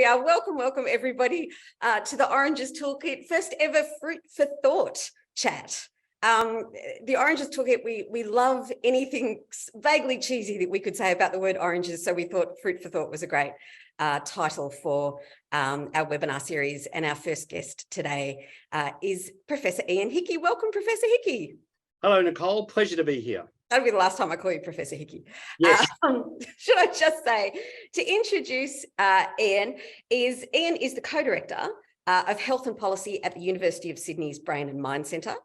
are. Welcome everybody to the Oranges Toolkit, first ever Fruit for Thought chat. The Oranges Toolkit, we love anything vaguely cheesy that we could say about the word oranges, so we thought Fruit for Thought was a great title for our webinar series. And our first guest today is Professor Ian Hickie. Welcome, Professor Hickie. Hello, Nicole. Pleasure to be here. That'll be the last time I call you Professor Hickie. Yes. Should I just say, to introduce Ian is the co-director of Health and Policy at the University of Sydney's Brain and Mind Centre.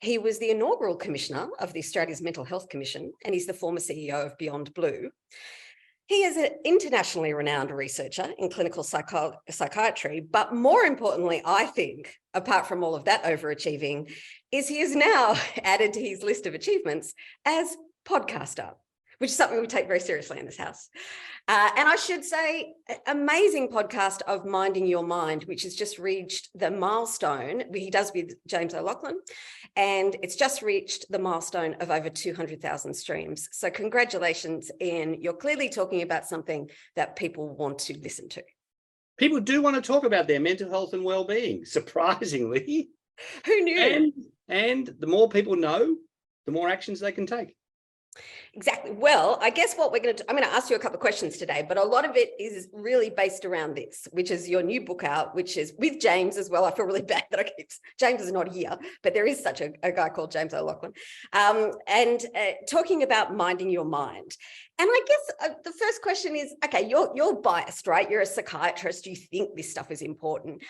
He was the inaugural commissioner of the Australia's Mental Health Commission, and he's the former CEO of Beyond Blue. He is an internationally renowned researcher in clinical psychiatry, but more importantly, I think, apart from all of that overachieving, is he is now added to his list of achievements as podcaster, which is something we take very seriously in this house. And I should say, amazing podcast of Minding Your Mind, which has just reached the milestone, he does with James O'Loughlin, and it's just reached the milestone of over 200,000 streams. So congratulations, Ian. You're clearly talking about something that people want to listen to. People do want to talk about their mental health and well-being, surprisingly. Who knew? And the more people know, the more actions they can take. Exactly. Well, I guess what we're going to do, I'm going to ask you a couple of questions today, but a lot of it is really based around this, which is your new book out, which is with James as well. I feel really bad that James is not here, but there is such a guy called James O'Loughlin, and talking about minding your mind. And I guess the first question is, okay, you're biased, right? You're a psychiatrist. You think this stuff is important.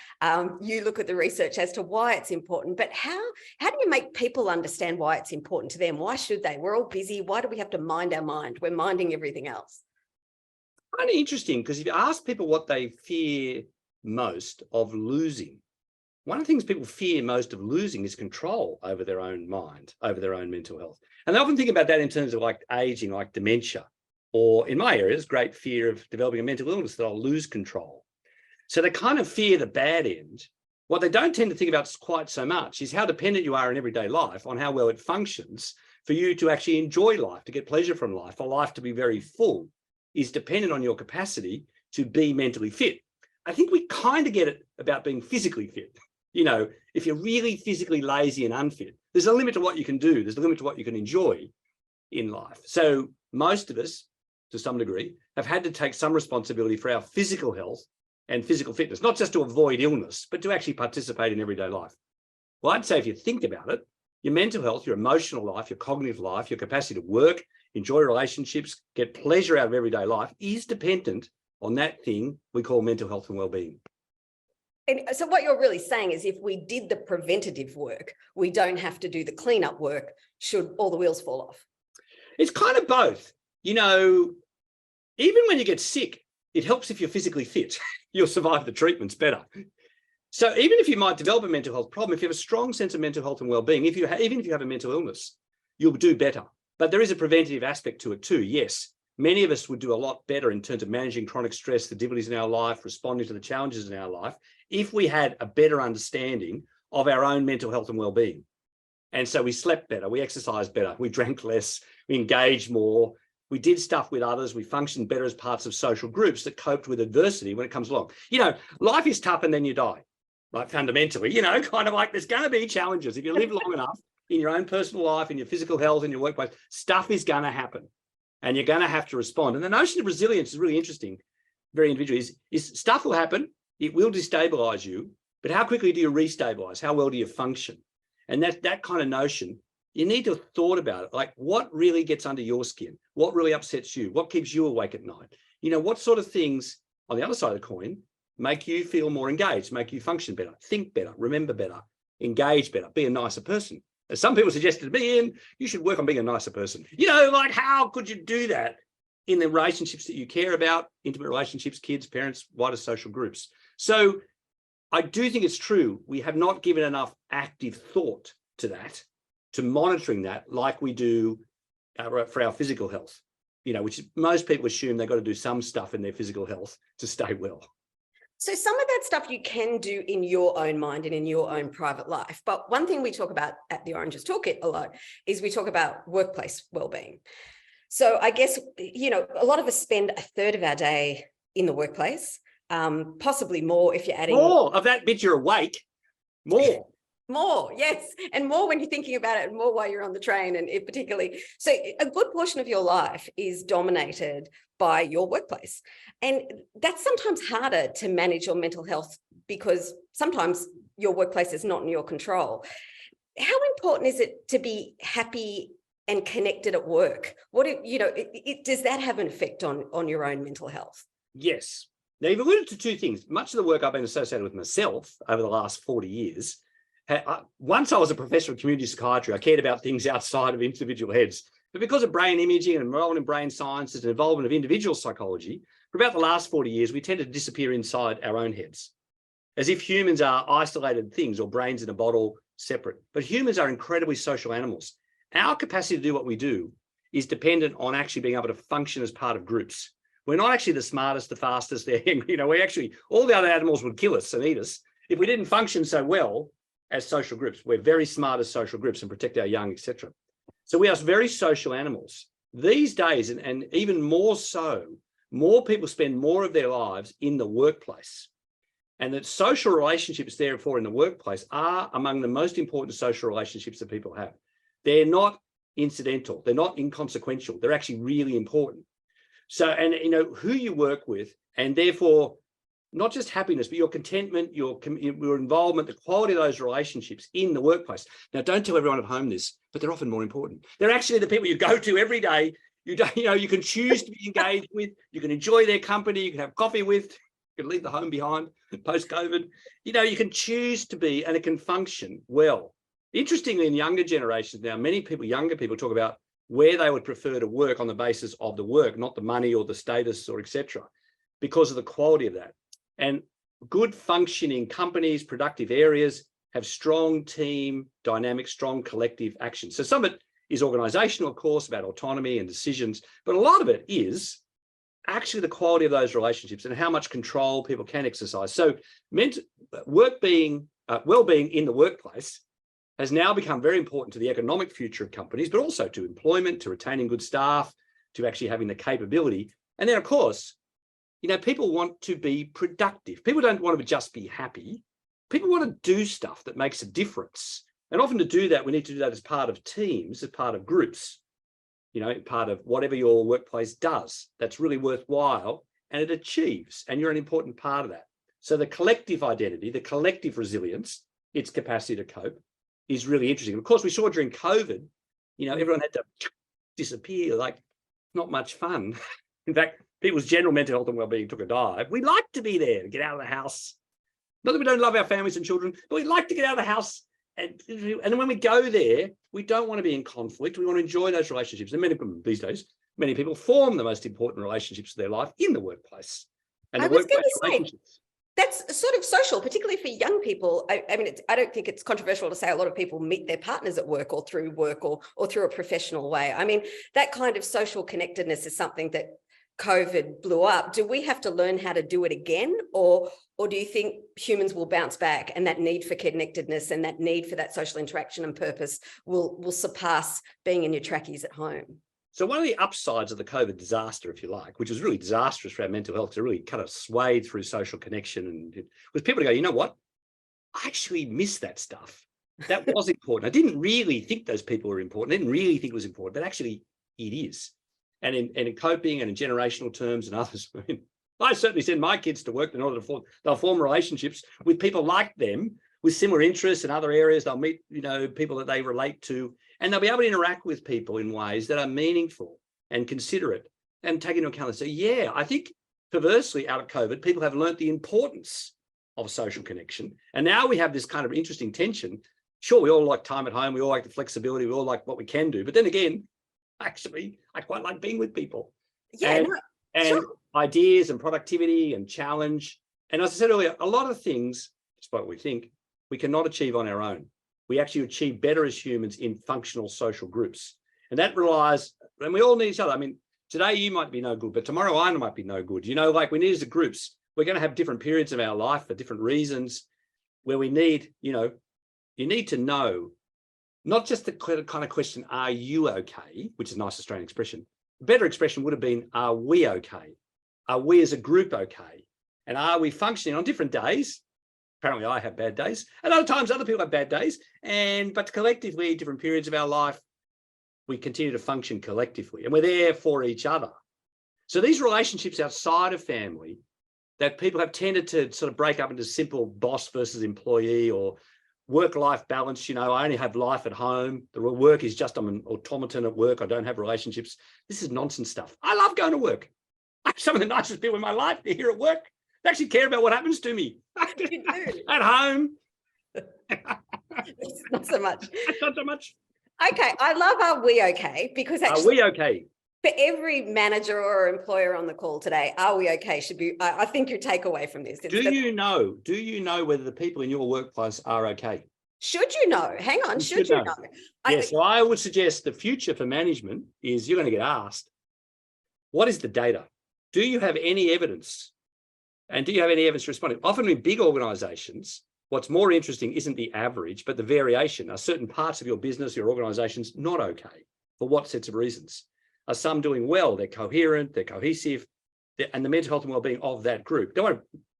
You look at the research as to why it's important, but how do you make people understand why it's important to them? Why should they? We're all busy. Why do we have to mind our mind? We're minding everything else. Kind of interesting, because if you ask people what they fear most of losing, one of the things people fear most of losing is control over their own mind, over their own mental health. And they often think about that in terms of like aging, like dementia, or in my areas, great fear of developing a mental illness, that I'll lose control. So they kind of fear the bad end. What they don't tend to think about quite so much is how dependent you are in everyday life on how well it functions for you to actually enjoy life, to get pleasure from life, for life to be very full, is dependent on your capacity to be mentally fit. I think we kind of get it about being physically fit. You know, if you're really physically lazy and unfit, there's a limit to what you can do. There's a limit to what you can enjoy in life. So most of us, to some degree, have had to take some responsibility for our physical health and physical fitness, not just to avoid illness, but to actually participate in everyday life. Well, I'd say if you think about it, your mental health, your emotional life, your cognitive life, your capacity to work, enjoy relationships, get pleasure out of everyday life is dependent on that thing we call mental health and well-being. And so what you're really saying is if we did the preventative work, we don't have to do the cleanup work should all the wheels fall off. It's kind of both. You know, even when you get sick, it helps if you're physically fit. You'll survive the treatments better. So even if you might develop a mental health problem, if you have a strong sense of mental health and well-being, even if you have a mental illness, you'll do better. But there is a preventative aspect to it too. Yes, many of us would do a lot better in terms of managing chronic stress, the difficulties in our life, responding to the challenges in our life, if we had a better understanding of our own mental health and well-being. And so we slept better, we exercised better, we drank less, we engaged more, we did stuff with others, we functioned better as parts of social groups that coped with adversity when it comes along. You know, life is tough and then you die. Like fundamentally, you know, kind of like there's going to be challenges. If you live long enough in your own personal life, in your physical health, in your workplace, stuff is going to happen and you're going to have to respond. And the notion of resilience is really interesting, very individual, is stuff will happen, it will destabilize you, but how quickly do you restabilize? How well do you function? And that kind of notion, you need to have thought about it. Like what really gets under your skin? What really upsets you? What keeps you awake at night? You know, what sort of things on the other side of the coin make you feel more engaged, make you function better, think better, remember better, engage better, be a nicer person. As some people suggested to me, Ian, you should work on being a nicer person. You know, like how could you do that in the relationships that you care about, intimate relationships, kids, parents, wider social groups? So I do think it's true. We have not given enough active thought to that, to monitoring that like we do for our physical health, you know, which most people assume they've got to do some stuff in their physical health to stay well. So some of that stuff you can do in your own mind and in your own private life. But one thing we talk about at the Oranges Toolkit a lot is we talk about workplace wellbeing. So I guess, you know, a lot of us spend a third of our day in the workplace, possibly more if you're adding more of that bit. You're awake. More. More, yes, and more when you're thinking about it, and more while you're on the train, and it particularly. So a good portion of your life is dominated by your workplace, and that's sometimes harder to manage your mental health because sometimes your workplace is not in your control. How important is it to be happy and connected at work? Does that have an effect on your own mental health? Yes. Now, you've alluded to two things. Much of the work I've been associated with myself over the last 40 years. Once I was a professor of community psychiatry, I cared about things outside of individual heads. But because of brain imaging and involvement in brain sciences and involvement of individual psychology, for about the last 40 years, we tended to disappear inside our own heads, as if humans are isolated things or brains in a bottle, separate. But humans are incredibly social animals. Our capacity to do what we do is dependent on actually being able to function as part of groups. We're not actually the smartest, the fastest. We actually, all the other animals would kill us and eat us if we didn't function so well as social groups. We're very smart as social groups and protect our young, etc. So we are very social animals. These days, and even more so, more people spend more of their lives in the workplace. And that social relationships, therefore, in the workplace are among the most important social relationships that people have. They're not incidental. They're not inconsequential. They're actually really important. So, and who you work with, and therefore, not just happiness, but your contentment, your involvement, the quality of those relationships in the workplace. Now, don't tell everyone at home this, but they're often more important. They're actually the people you go to every day. You can choose to be engaged with. You can enjoy their company. You can have coffee with. You can leave the home behind post-COVID. You can choose to be, and it can function well. Interestingly, in younger generations now, many people, younger people, talk about where they would prefer to work on the basis of the work, not the money or the status or etc., because of the quality of that. And good functioning companies, productive areas have strong team dynamics, strong collective action. So some of it is organizational, of course, about autonomy and decisions, but a lot of it is actually the quality of those relationships and how much control people can exercise. So well-being in the workplace has now become very important to the economic future of companies, but also to employment, to retaining good staff, to actually having the capability. And then, of course, people want to be productive. People don't want to just be happy. People want to do stuff that makes a difference. And often to do that, we need to do that as part of teams, as part of groups, part of whatever your workplace does. That's really worthwhile and it achieves, and you're an important part of that. So the collective identity, the collective resilience, its capacity to cope is really interesting. Of course, we saw during COVID, everyone had to disappear, like not much fun. In fact, people's general mental health and well-being took a dive. We like to be there, to get out of the house. Not that we don't love our families and children, but we like to get out of the house. And when we go there, we don't want to be in conflict. We want to enjoy those relationships. And these days, many people form the most important relationships of their life in the workplace. And the workplace relationships. That's sort of social, particularly for young people. I don't think it's controversial to say a lot of people meet their partners at work or through a professional way. I mean, that kind of social connectedness is something that COVID blew up. Do we have to learn how to do it again? Or do you think humans will bounce back and that need for connectedness and that need for that social interaction and purpose will surpass being in your trackies at home? So one of the upsides of the COVID disaster, if you like, which was really disastrous for our mental health, to really kind of swayed through social connection, and was people to go, you know what? I actually miss that stuff. That was important. I didn't really think those people were important. I didn't really think it was important, but actually it is. And in coping and in generational terms and others, I certainly send my kids to work in order to form relationships with people like them with similar interests in other areas. They'll meet, people that they relate to, and they'll be able to interact with people in ways that are meaningful and considerate and take into account. So yeah, I think perversely out of COVID, people have learnt the importance of social connection. And now we have this kind of interesting tension. Sure, we all like time at home. We all like the flexibility. We all like what we can do. But then again, actually, I quite like being with people. Yeah, and sure. Ideas and productivity and challenge. And as I said earlier, a lot of things, despite what we think, we cannot achieve on our own. We actually achieve better as humans in functional social groups. And that relies, and we all need each other. I mean, today you might be no good, but tomorrow I might be no good. Like we need as a groups, we're going to have different periods of our life for different reasons where we need, you need to know, not just the kind of question, are you okay? Which is a nice Australian expression. A better expression would have been, are we okay? Are we as a group okay? And are we functioning on different days? Apparently I have bad days, and other times other people have bad days. But collectively, different periods of our life, we continue to function collectively, and we're there for each other. So these relationships outside of family that people have tended to sort of break up into simple boss versus employee or work-life balance. You know, I only have life at home. The work is just, I'm an automaton at work. I don't have relationships. This is nonsense stuff. I love going to work. I have some of the nicest people in my life. They're here at work. They actually care about what happens to me. You do. At home. Not so much. Not so much. Okay, I love Are We Okay? Because actually, Are we okay? For every manager or employer on the call today, Are We Okay? Should be, I think your takeaway from this. Do you know whether the people in your workplace are okay? Should you know? Hang on, should you know? Yes, so I would suggest the future for management is you're going to get asked, what is the data? Do you have any evidence? And do you have any evidence responding? Often in big organizations, what's more interesting isn't the average, but the variation. Are certain parts of your business, your organization's not okay? For what sets of reasons? Are some doing well? They're coherent, they're cohesive, and the mental health and well-being of that group. Don't worry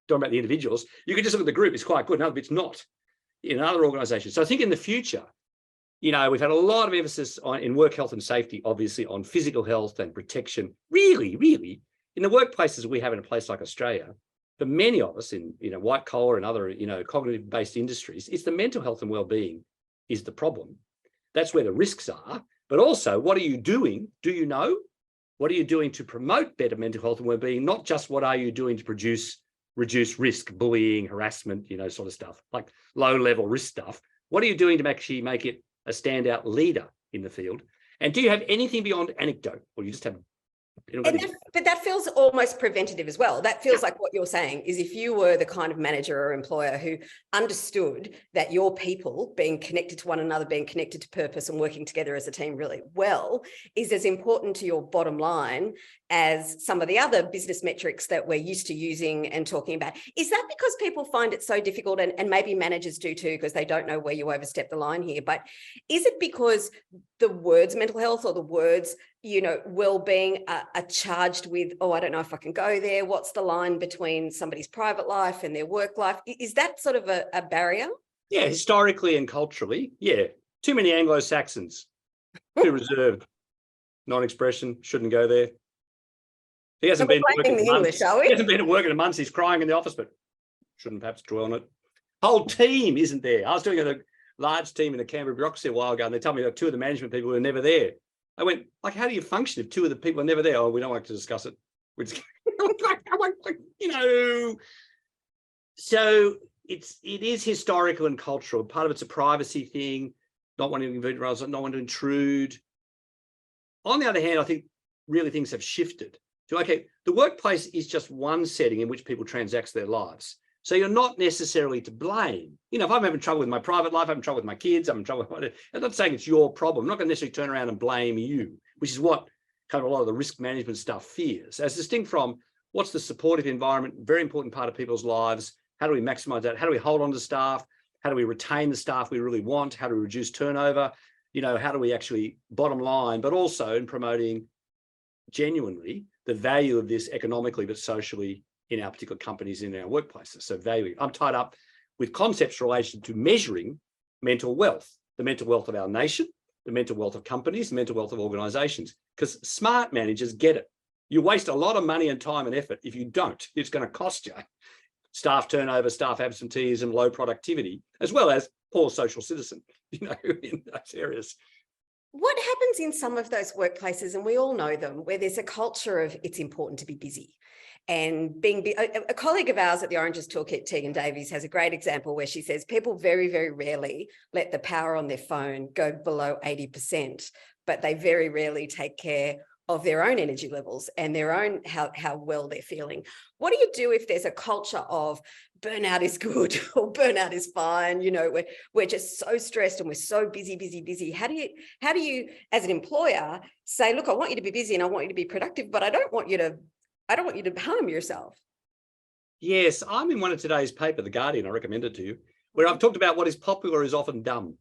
about the individuals. You can just look at the group, it's quite good. Another bit's not in other organizations. So I think in the future, you know, we've had a lot of emphasis in work health and safety, obviously on physical health and protection. Really, in the workplaces we have in a place like Australia, for many of us in, you know, white collar and other, you know, cognitive-based industries, it's the mental health and well-being is the problem. That's where the risks are. But also, what are you doing? Do you know? What are you doing to promote better mental health and well-being? Not just what are you doing to reduce risk, bullying, harassment, you know, sort of stuff, like low-level risk stuff. What are you doing to actually make it a standout leader in the field? And do you have anything beyond anecdote, or you just have? But that feels almost preventative as well. That feels like what you're saying is if you were the kind of manager or employer who understood that your people being connected to one another, being connected to purpose and working together as a team really well is as important to your bottom line as some of the other business metrics that we're used to using and talking about. Is that because people find it so difficult, and maybe managers do too, because they don't know where you overstep the line here, but is it because the words mental health or the words, you know, well-being are charged with, oh, I don't know if I can go there. What's the line between somebody's private life and their work life? Is that sort of a barrier? Yeah, historically and culturally, yeah. Too many Anglo-Saxons, too reserved, non-expression, shouldn't go there. He hasn't been to work in months. He hasn't been at work in months. He's crying in the office, but shouldn't perhaps dwell on it. Whole team isn't there. I was doing a large team in the Canberra bureaucracy a while ago, and they told me that two of the management people were never there. I went, like, how do you function if two of the people are never there? Oh, we don't like to discuss it. We just, you know. So it is historical and cultural. Part of it's a privacy thing, not wanting to invade, not wanting to intrude. On the other hand, I think really things have shifted. So, okay, the workplace is just one setting in which people transact their lives. So you're not necessarily to blame. You know, if I'm having trouble with my private life, I'm having trouble with my kids, I'm in trouble with it. I'm not saying it's your problem. I'm not going to necessarily turn around and blame you, which is what kind of a lot of the risk management stuff fears. As distinct from what's the supportive environment, very important part of people's lives. How do we maximize that? How do we hold on to staff? How do we retain the staff we really want? How do we reduce turnover? You know, how do we actually bottom line, but also in promoting genuinely the value of this economically, but socially in our particular companies, in our workplaces. So value. I'm tied up with concepts related to measuring mental wealth, the mental wealth of our nation, the mental wealth of companies, the mental wealth of organizations, because smart managers get it. You waste a lot of money and time and effort. If you don't, it's going to cost you. Staff turnover, staff absenteeism, low productivity, as well as poor social citizen, you know, in those areas. What happens in some of those workplaces, and we all know them, where there's a culture of it's important to be busy. And a colleague of ours at the Oranges Toolkit, Tegan Davies, has a great example where she says people very, very rarely let the power on their phone go below 80%, but they very rarely take care of their own energy levels and their own how well they're feeling. What do you do if there's a culture of burnout is good or burnout is fine? You know, we're just so stressed and we're so busy. How do you, as an employer, say, look, I want you to be busy and I want you to be productive, but I don't want you to harm yourself? Yes, I'm in one of today's paper, The Guardian, I recommend it to you, where I've talked about what is popular is often dumb.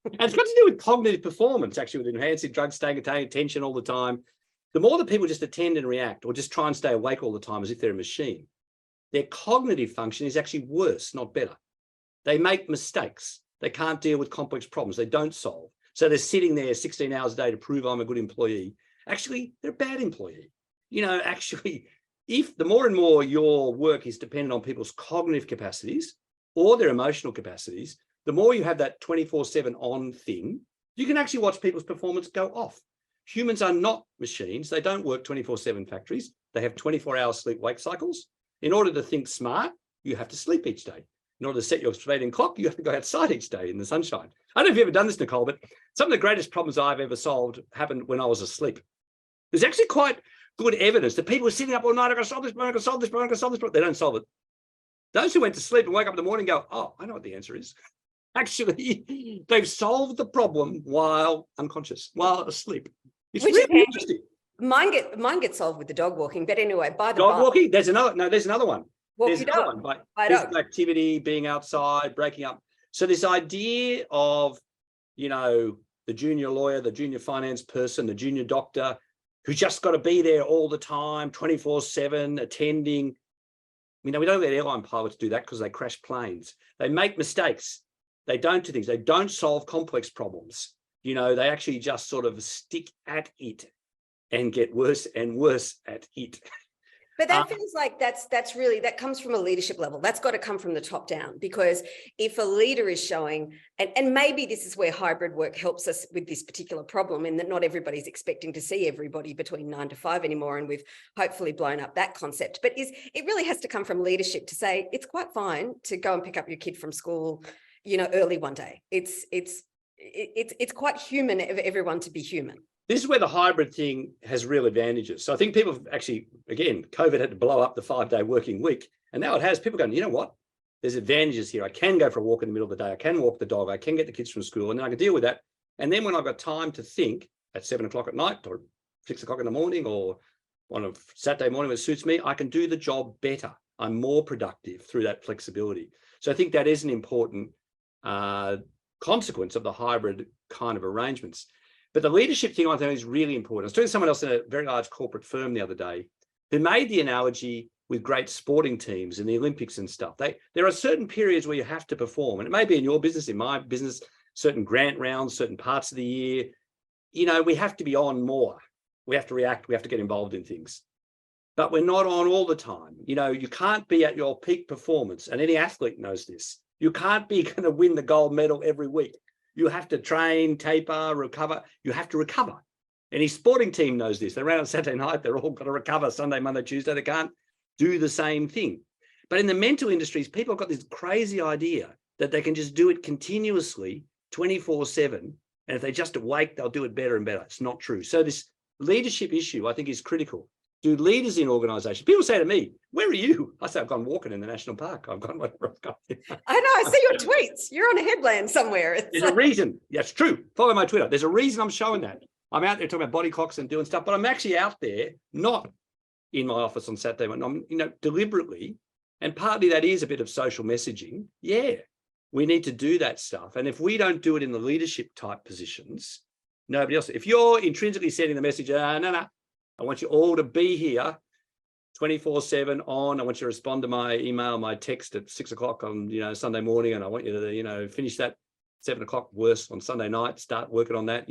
And it's got to do with cognitive performance, actually, with enhancing drugs, staying attention all the time. The more that people just attend and react or just try and stay awake all the time as if they're a machine, their cognitive function is actually worse, not better. They make mistakes. They can't deal with complex problems. They don't solve. So they're sitting there 16 hours a day to prove I'm a good employee. Actually, they're a bad employee. Actually, if the more and more your work is dependent on people's cognitive capacities or their emotional capacities, the more you have that 24/7 on thing, you can actually watch people's performance go off. Humans are not machines. They don't work 24/7 factories. They have 24-hour sleep-wake cycles. In order to think smart, you have to sleep each day. In order to set your circadian clock, you have to go outside each day in the sunshine. I don't know if you've ever done this, Nicole, but some of the greatest problems I've ever solved happened when I was asleep. There's actually quite good evidence that people are sitting up all night, I'm going to solve this problem, I'm going to solve this problem, I'm going to solve this problem. They don't solve it. Those who went to sleep and wake up in the morning and go, oh, I know what the answer is. Actually, they've solved the problem while unconscious, while asleep. It's Which really is interesting. Mine gets solved with the dog walking. But anyway, by the Dog by, walking, there's another one. walk There's your another dog. one, By physical dog. activity, being outside, breaking up. So this idea of, the junior lawyer, the junior finance person, the junior doctor, who's just got to be there all the time, 24/7, attending. We don't let airline pilots do that because they crash planes. They make mistakes. They don't do things. They don't solve complex problems. They actually just sort of stick at it and get worse and worse at it. But that feels like that comes from a leadership level. That's got to come from the top down, because if a leader is showing, and maybe this is where hybrid work helps us with this particular problem, in that not everybody's expecting to see everybody between 9 to 5 anymore, and we've hopefully blown up that concept. But it really has to come from leadership to say it's quite fine to go and pick up your kid from school, early one day. It's quite human of everyone to be human. This is where the hybrid thing has real advantages. So I think people have actually, again, COVID had to blow up the 5-day working week. And now it has people going, you know what? There's advantages here. I can go for a walk in the middle of the day. I can walk the dog. I can get the kids from school, and then I can deal with that. And then when I've got time to think at 7 o'clock at night or 6 o'clock in the morning or on a Saturday morning when it suits me, I can do the job better. I'm more productive through that flexibility. So I think that is an important consequence of the hybrid kind of arrangements. But the leadership thing, I think, is really important. I was talking to someone else in a very large corporate firm the other day who made the analogy with great sporting teams in the Olympics and stuff. There are certain periods where you have to perform, and it may be in your business, in my business, certain grant rounds, certain parts of the year. We have to be on more. We have to react. We have to get involved in things. But we're not on all the time. You can't be at your peak performance, and any athlete knows this. You can't be going to win the gold medal every week. You have to train, taper, recover. You have to recover. Any sporting team knows this. They run on Saturday night. They're all got to recover Sunday, Monday, Tuesday. They can't do the same thing. But in the mental industries, people have got this crazy idea that they can just do it continuously, 24/7. And if they're just awake, they'll do it better and better. It's not true. So this leadership issue, I think, is critical. Do leaders in organizations, people say to me, where are you? I say, I've gone walking in the national park. I've gone whatever I've got. I know, I see your tweets. You're on a headland somewhere. There's a reason. That's true. Follow my Twitter. There's a reason I'm showing that. I'm out there talking about body clocks and doing stuff, but I'm actually out there, not in my office on Saturday, when I'm, deliberately. And partly that is a bit of social messaging. Yeah, we need to do that stuff. And if we don't do it in the leadership type positions, nobody else. If you're intrinsically sending the message, no, I want you all to be here 24/7 on. I want you to respond to my email, my text at 6 o'clock on, Sunday morning. And I want you to, finish that 7 o'clock worse on Sunday night, start working on that.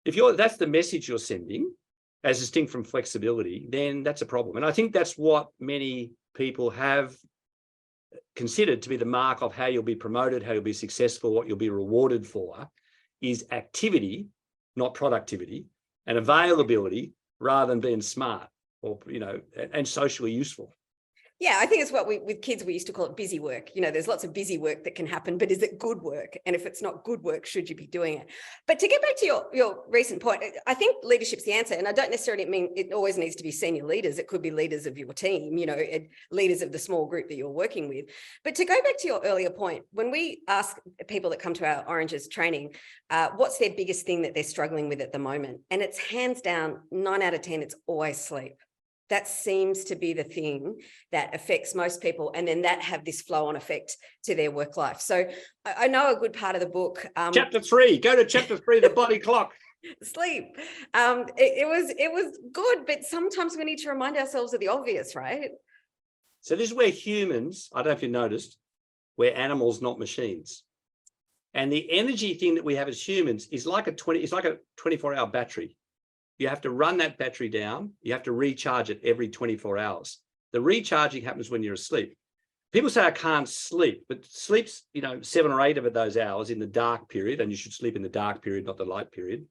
If that's the message you're sending as distinct from flexibility, then that's a problem. And I think that's what many people have considered to be the mark of how you'll be promoted, how you'll be successful, what you'll be rewarded for is activity, not productivity, and availability rather than being smart or, and socially useful. Yeah, I think it's what with kids, we used to call it busy work. There's lots of busy work that can happen, but is it good work? And if it's not good work, should you be doing it? But to get back to your recent point, I think leadership's the answer. And I don't necessarily mean it always needs to be senior leaders. It could be leaders of your team, leaders of the small group that you're working with. But to go back to your earlier point, when we ask people that come to our Oranges training, what's their biggest thing that they're struggling with at the moment? And it's hands down, 9 out of 10, it's always sleep. That seems to be the thing that affects most people, and then that have this flow-on effect to their work life. So I know a good part of the book. Chapter 3, go to chapter 3, the body clock. Sleep. It was good, but sometimes we need to remind ourselves of the obvious, right? So this is where humans, I don't know if you noticed, we're animals, not machines. And the energy thing that we have as humans is like a 24-hour battery. You have to run that battery down. You have to recharge it every 24 hours. The recharging happens when you're asleep. People say I can't sleep, but sleep's, 7 or 8 of those hours in the dark period, and you should sleep in the dark period, not the light period.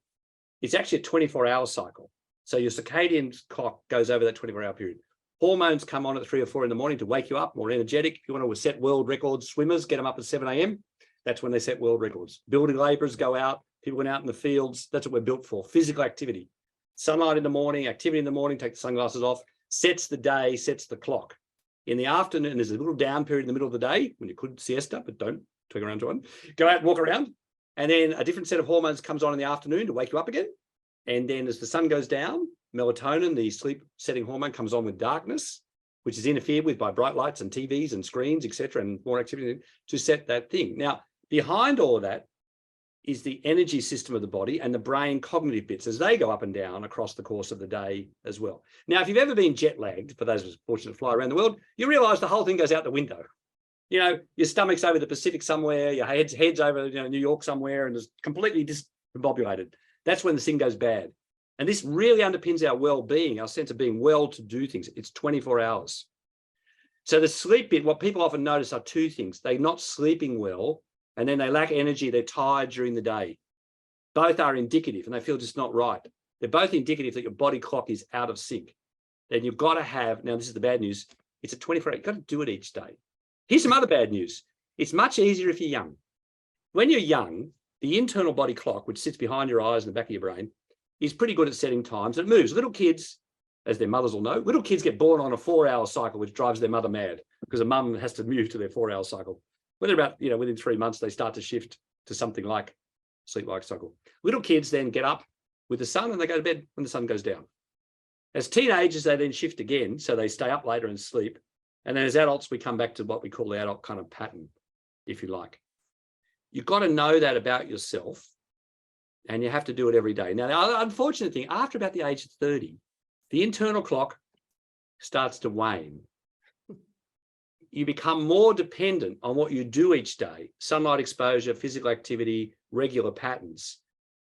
It's actually a 24-hour cycle. So your circadian clock goes over that 24-hour period. Hormones come on at 3 or 4 in the morning to wake you up, more energetic. If you want to set world records, swimmers, get them up at 7 a.m. That's when they set world records. Building laborers go out, people went out in the fields. That's what we're built for, physical activity. Sunlight in the morning, activity in the morning, take the sunglasses off, sets the day, sets the clock. In the afternoon, there's a little down period in the middle of the day when you could siesta, but don't take around to one. Go out, walk around. And then a different set of hormones comes on in the afternoon to wake you up again. And then as the sun goes down, melatonin, the sleep setting hormone, comes on with darkness, which is interfered with by bright lights and TVs and screens, etc., and more activity to set that thing. Now, behind all of that is the energy system of the body and the brain cognitive bits as they go up and down across the course of the day as well. Now, if you've ever been jet lagged, for those of us fortunate to fly around the world, you realize the whole thing goes out the window. Your stomach's over the Pacific somewhere, your head's over New York somewhere, and is completely discombobulated. That's when the thing goes bad. And this really underpins our well-being, our sense of being well to do things. It's 24 hours. So the sleep bit, what people often notice are 2 things. They're not sleeping well, and then they lack energy. They're tired during the day. Both are indicative, and they feel just not right. They're both indicative that your body clock is out of sync. Then you've got to have, now this is the bad news, it's a 24-hour, you've got to do it each day. Here's some other bad news. It's much easier if you're young. When you're young, the internal body clock, which sits behind your eyes and the back of your brain, is pretty good at setting times. It moves. Little kids, as their mothers will know, little kids get born on a 4-hour cycle, which drives their mother mad because a mum has to move to their 4-hour cycle. When they're about, within 3 months, they start to shift to something like sleep-like cycle. Little kids then get up with the sun and they go to bed when the sun goes down. As teenagers, they then shift again, so they stay up later and sleep. And then as adults, we come back to what we call the adult kind of pattern, if you like. You've got to know that about yourself, and you have to do it every day. Now, the unfortunate thing, after about the age of 30, the internal clock starts to wane. You become more dependent on what you do each day, sunlight exposure, physical activity, regular patterns,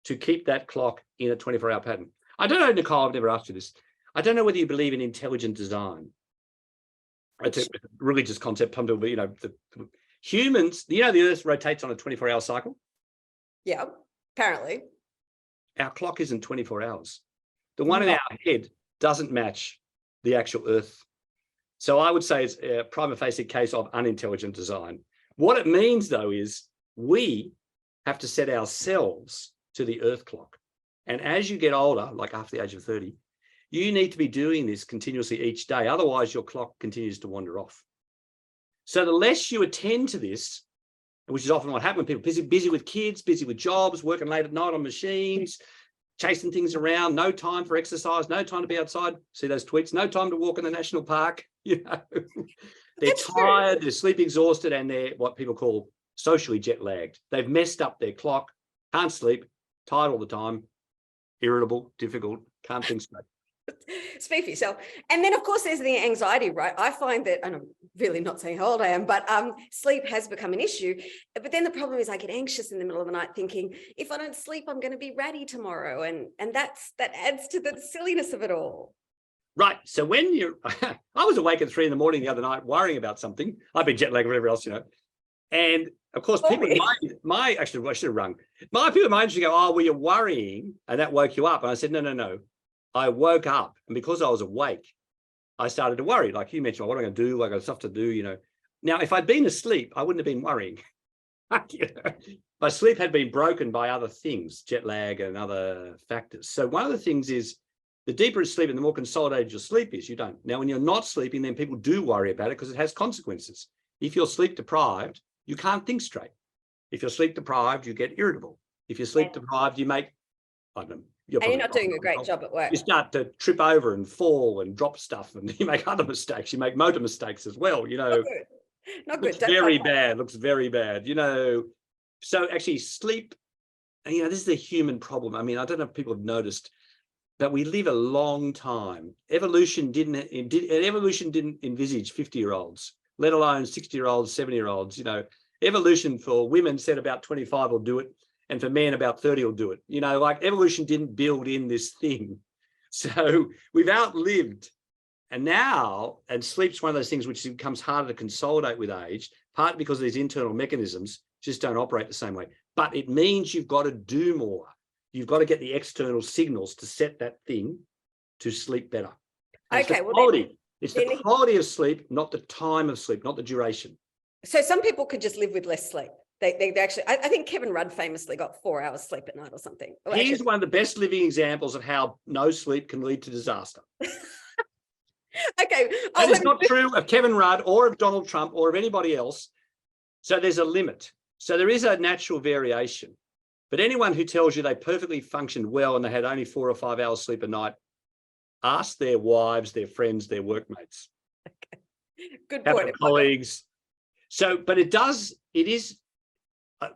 to keep that clock in a 24-hour pattern. I don't know, Nicole, I've never asked you this. I don't know whether you believe in intelligent design. It's a religious concept, the humans, the Earth rotates on a 24-hour cycle? Yeah, apparently. Our clock isn't 24 hours. The one in our head doesn't match the actual Earth. So I would say it's a prima facie case of unintelligent design. What it means, though, is we have to set ourselves to the Earth clock. And as you get older, like after the age of 30, you need to be doing this continuously each day. Otherwise, your clock continues to wander off. So the less you attend to this, which is often what happens when people busy with kids, busy with jobs, working late at night on machines, chasing things around, no time for exercise, no time to be outside. See those tweets? No time to walk in the national park. They're That's tired, true. they're sleep exhausted, and they're what people call socially jet lagged. They've messed up their clock, can't sleep, tired all the time, irritable, difficult, can't think straight. Speak for yourself. And then, of course, there's the anxiety, right? I find that, and I'm really not saying how old I am, but sleep has become an issue. But then the problem is I get anxious in the middle of the night thinking, if I don't sleep, I'm going to be ratty tomorrow. And that adds to the silliness of it all. Right. So when I was awake at 3 in the morning the other night worrying about something. I've been jet lagged or whatever else, And of course, people in actually, I should have rung. People in my industry go, oh, well, you're worrying, and that woke you up. And I said, no. I woke up, and because I was awake, I started to worry. Like you mentioned, what am I going to do? I got stuff to do, Now, if I'd been asleep, I wouldn't have been worrying. My sleep had been broken by other things, jet lag and other factors. So one of the things is the deeper you sleep and the more consolidated your sleep is, you don't. Now, when you're not sleeping, then people do worry about it because it has consequences. If you're sleep deprived, you can't think straight. If you're sleep deprived, you get irritable. If you're sleep deprived, you make, I don't know. You're not doing a great job at work. You start to trip over and fall and drop stuff, and you make other mistakes. You make motor mistakes as well. Not good. Looks very bad. Looks very bad. So actually, sleep. And this is the human problem. I mean, I don't know if people have noticed. but we live a long time. Evolution didn't envisage 50-year-olds, let alone 60-year-olds, 70-year-olds. You know, evolution for women said about 25 will do it, and for men about 30 will do it. You know, like evolution didn't build in this thing. So we've outlived. And now, and sleep's one of those things which becomes harder to consolidate with age, partly because these internal mechanisms just don't operate the same way. But it means you've got to do more. You've got to get the external signals to set that thing to sleep better. And Okay, it's the quality of sleep, not the time of sleep, not the duration. So some people could just live with less sleep. They actually, I think Kevin Rudd famously got 4 hours sleep at night or something. Well, He's actually, one of the best living examples of how no sleep can lead to disaster. okay. That is not true of Kevin Rudd or of Donald Trump or of anybody else. So there's a limit. So there is a natural variation. But anyone who tells you they perfectly functioned well and they had only 4 or 5 hours sleep a night, ask their wives, their friends, their workmates. Okay. Good point. Colleagues. So, but it is,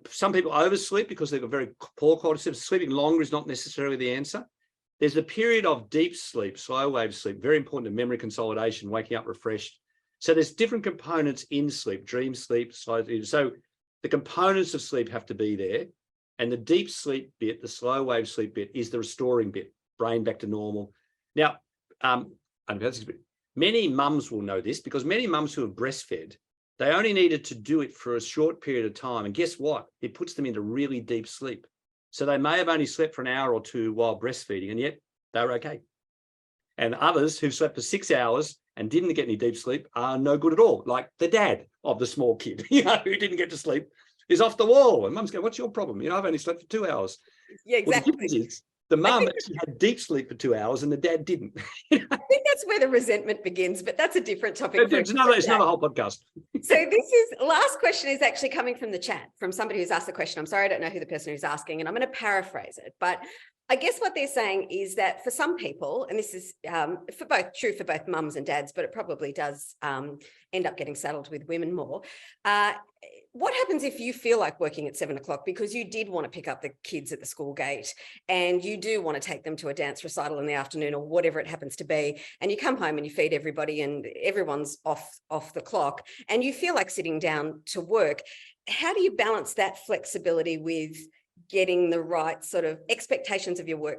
some people oversleep because they've got very poor quality sleep. Sleeping longer is not necessarily the answer. There's a period of deep sleep, slow wave sleep, very important to memory consolidation, waking up refreshed. So there's different components in sleep, dream sleep, slow. So the components of sleep have to be there. And the deep sleep bit, the slow wave sleep bit, is the restoring bit, brain back to normal. Now, many mums will know this because many mums who have breastfed, they only needed to do it for a short period of time. And guess what? It puts them into really deep sleep. So they may have only slept for an hour or two while breastfeeding, and yet they're okay. And others who've slept for 6 hours and didn't get any deep sleep are no good at all, like the dad of the small kid, you know, who didn't get to sleep, is off the wall. And mum's going, what's your problem? You know, I've only slept for 2 hours. Yeah, exactly. Well, the difference is the mum actually had deep sleep for 2 hours and the dad didn't. I think that's where the resentment begins, but that's a different topic. It's another whole podcast. So last question is actually coming from the chat, from somebody who's asked the question. I'm sorry, I don't know who the person who's asking, and I'm going to paraphrase it, but I guess what they're saying is that for some people, and this is true for both mums and dads, but it probably does end up getting saddled with women more. What happens if you feel like working at 7 o'clock because you did want to pick up the kids at the school gate and you do want to take them to a dance recital in the afternoon or whatever it happens to be, and you come home and you feed everybody and everyone's off the clock and you feel like sitting down to work? How do you balance that flexibility with getting the right sort of expectations of your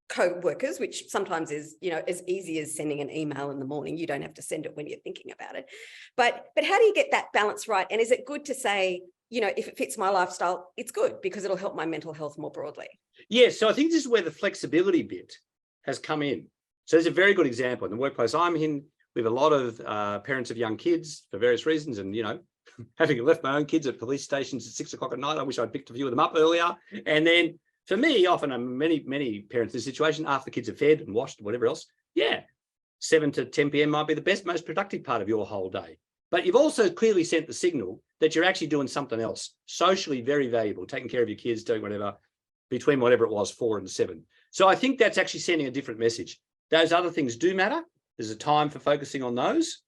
co-workers, which sometimes is, you know, as easy as sending an email in the morning? You don't have to send it when you're thinking about it. But how do you get that balance right? And is it good to say, you know, if it fits my lifestyle, it's good because it'll help my mental health more broadly? Yes. So I think this is where the flexibility bit has come in. So there's a very good example in the workplace I'm in. We have a lot of parents of young kids for various reasons. And, you know, having left my own kids at police stations at 6 o'clock at night, I wish I'd picked a few of them up earlier. And then for me, often many parents in this situation, after the kids are fed and washed and whatever else, 7 to 10 p.m. might be the best, most productive part of your whole day. But you've also clearly sent the signal that you're actually doing something else, socially very valuable, taking care of your kids, doing whatever, between whatever it was, 4 and 7. So I think that's actually sending a different message. Those other things do matter. There's a time for focusing on those.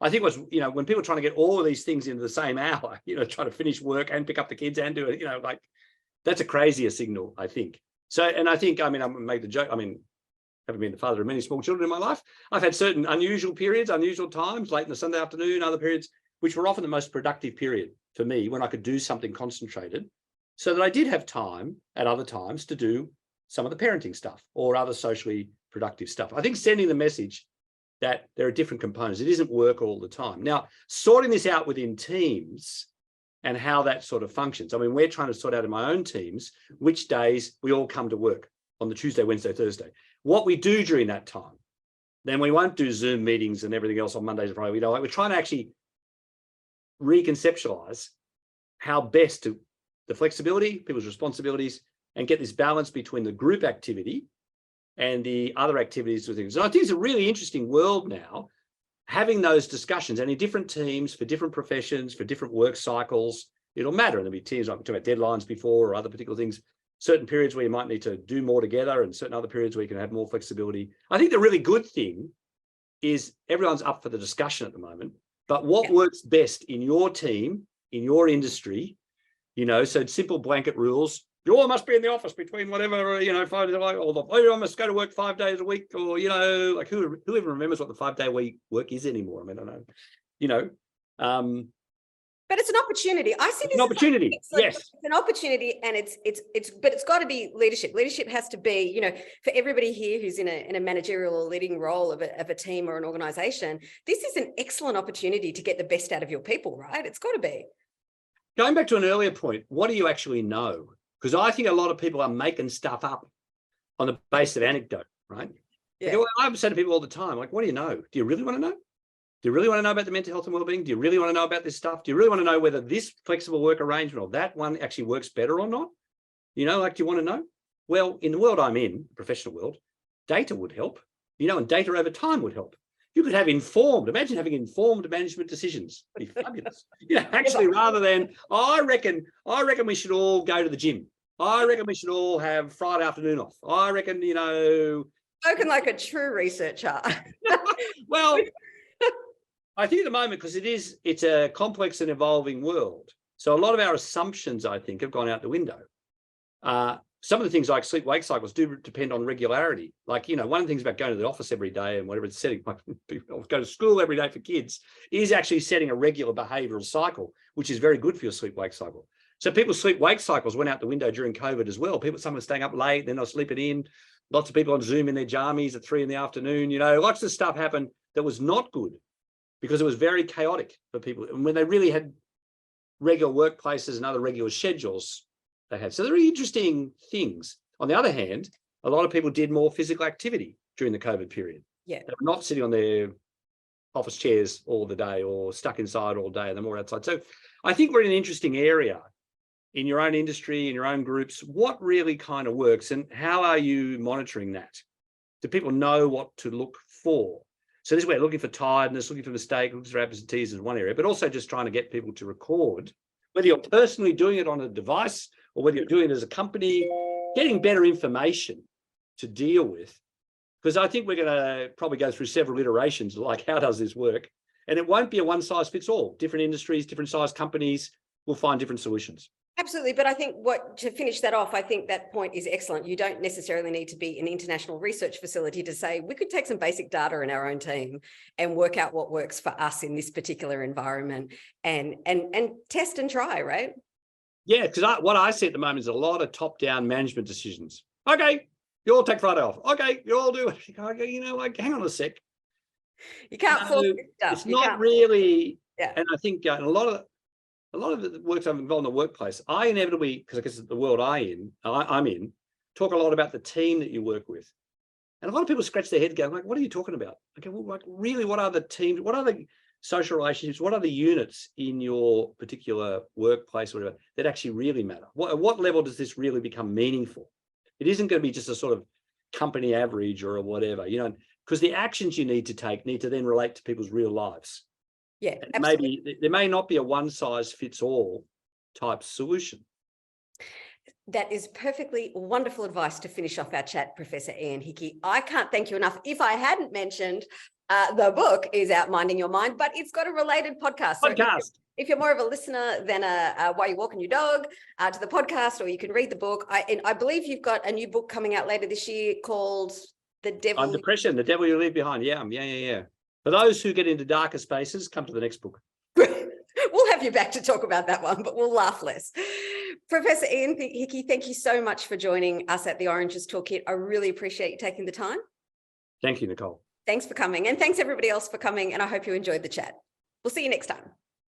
I think what's, you know, when people are trying to get all of these things into the same hour, you know, trying to finish work and pick up the kids and do it, you know, like that's a crazier signal, I think. So, and I think, I mean, I make the joke, I mean, having been the father of many small children in my life, I've had certain unusual periods, unusual times, late in the Sunday afternoon, other periods, which were often the most productive period for me when I could do something concentrated, so that I did have time at other times to do some of the parenting stuff or other socially productive stuff. I think sending the message that there are different components. It isn't work all the time. Now, sorting this out within teams and how that sort of functions. I mean, we're trying to sort out in my own teams which days we all come to work on the Tuesday, Wednesday, Thursday. What we do during that time. Then we won't do Zoom meetings and everything else on Mondays and Fridays. We don't. We're trying to actually reconceptualize how best to the flexibility, people's responsibilities, and get this balance between the group activity and the other activities with things. So I think it's a really interesting world now, having those discussions, and in different teams for different professions, for different work cycles, it'll matter. And there'll be teams like we talked about deadlines before or other particular things, certain periods where you might need to do more together and certain other periods where you can have more flexibility. I think the really good thing is everyone's up for the discussion at the moment, but what works best in your team, in your industry, you know, so simple blanket rules, You all must be in the office between whatever, 5 days a week, or I must go to work 5 days a week, or, like who even remembers what the 5-day week work is anymore? I mean, I don't know, But it's an opportunity. I see this an opportunity. Yes, it's an opportunity, and but it's got to be leadership. Leadership has to be, for everybody here who's in a managerial or leading role of a team or an organization. This is an excellent opportunity to get the best out of your people, right? It's got to be. Going back to an earlier point, what do you actually know? Because I think a lot of people are making stuff up on the basis of anecdote, right? Yeah. I've said to people all the time, like, what do you know? Do you really want to know? Do you really want to know about the mental health and wellbeing? Do you really want to know about this stuff? Do you really want to know whether this flexible work arrangement or that one actually works better or not? Do you want to know? Well, in the world I'm in, professional world, data would help, and data over time would help. You could have imagine having informed management decisions. It'd be fabulous. Actually, rather than, I reckon we should all go to the gym. I reckon we should all have Friday afternoon off. I reckon, Spoken like a true researcher. Well, I think at the moment, because it's a complex and evolving world. So a lot of our assumptions, I think, have gone out the window. Some of the things like sleep-wake cycles do depend on regularity. Like, one of the things about going to the office every day and whatever it's setting, like go to school every day for kids, is actually setting a regular behavioural cycle, which is very good for your sleep-wake cycle. So people's sleep-wake cycles went out the window during COVID as well. Some were staying up late, then they're sleeping in. Lots of people on Zoom in their jammies at 3 PM. Lots of stuff happened that was not good because it was very chaotic for people. And when they really had regular workplaces and other regular schedules, they had. So they're really interesting things. On the other hand, a lot of people did more physical activity during the COVID period. Yeah. They were not sitting on their office chairs all the day or stuck inside all day. They're more outside. So I think we're in an interesting area in your own industry, in your own groups. What really kind of works, and how are you monitoring that? Do people know what to look for? So this is where looking for tiredness, looking for mistakes, looking for absentees is one area, but also just trying to get people to record, whether you're personally doing it on a device or whether you're doing it as a company, getting better information to deal with. Because I think we're going to probably go through several iterations, like how does this work? And it won't be a one size fits all. Different industries, different size companies will find different solutions. Absolutely. But I think to finish that off, I think that point is excellent. You don't necessarily need to be an international research facility to say we could take some basic data in our own team and work out what works for us in this particular environment and test and try, right? Yeah, because what I see at the moment is a lot of top-down management decisions. Okay, you all take Friday off. Okay, you all do. Okay, hang on a sec. You can't force stuff. It's not really. Yeah. And I think a lot of the work I'm involved in the workplace, I inevitably, because I guess the world I'm in, talk a lot about the team that you work with. And a lot of people scratch their head going, like, what are you talking about? Okay, well, like, really, what are the teams? What are the social relationships? What are the units in your particular workplace or whatever that actually really matter? At what level does this really become meaningful? It isn't going to be just a sort of company average or whatever, because the actions you need to take need to then relate to people's real lives. Yeah, maybe there may not be a one size fits all type solution. That is perfectly wonderful advice to finish off our chat, Professor Ian Hickie. I can't thank you enough. If I hadn't mentioned the book is out, Minding Your Mind, but it's got a related podcast. So if you're more of a listener than while you're walking your dog to the podcast, or you can read the book. I believe you've got a new book coming out later this year called The Devil. On Depression, The Devil You Leave Behind. Yeah. For those who get into darker spaces, come to the next book. We'll have you back to talk about that one, but we'll laugh less. Professor Ian Hickie, thank you so much for joining us at the Oranges Toolkit. I really appreciate you taking the time. Thank you, Nicole. Thanks for coming, and thanks everybody else for coming, and I hope you enjoyed the chat. We'll see you next time.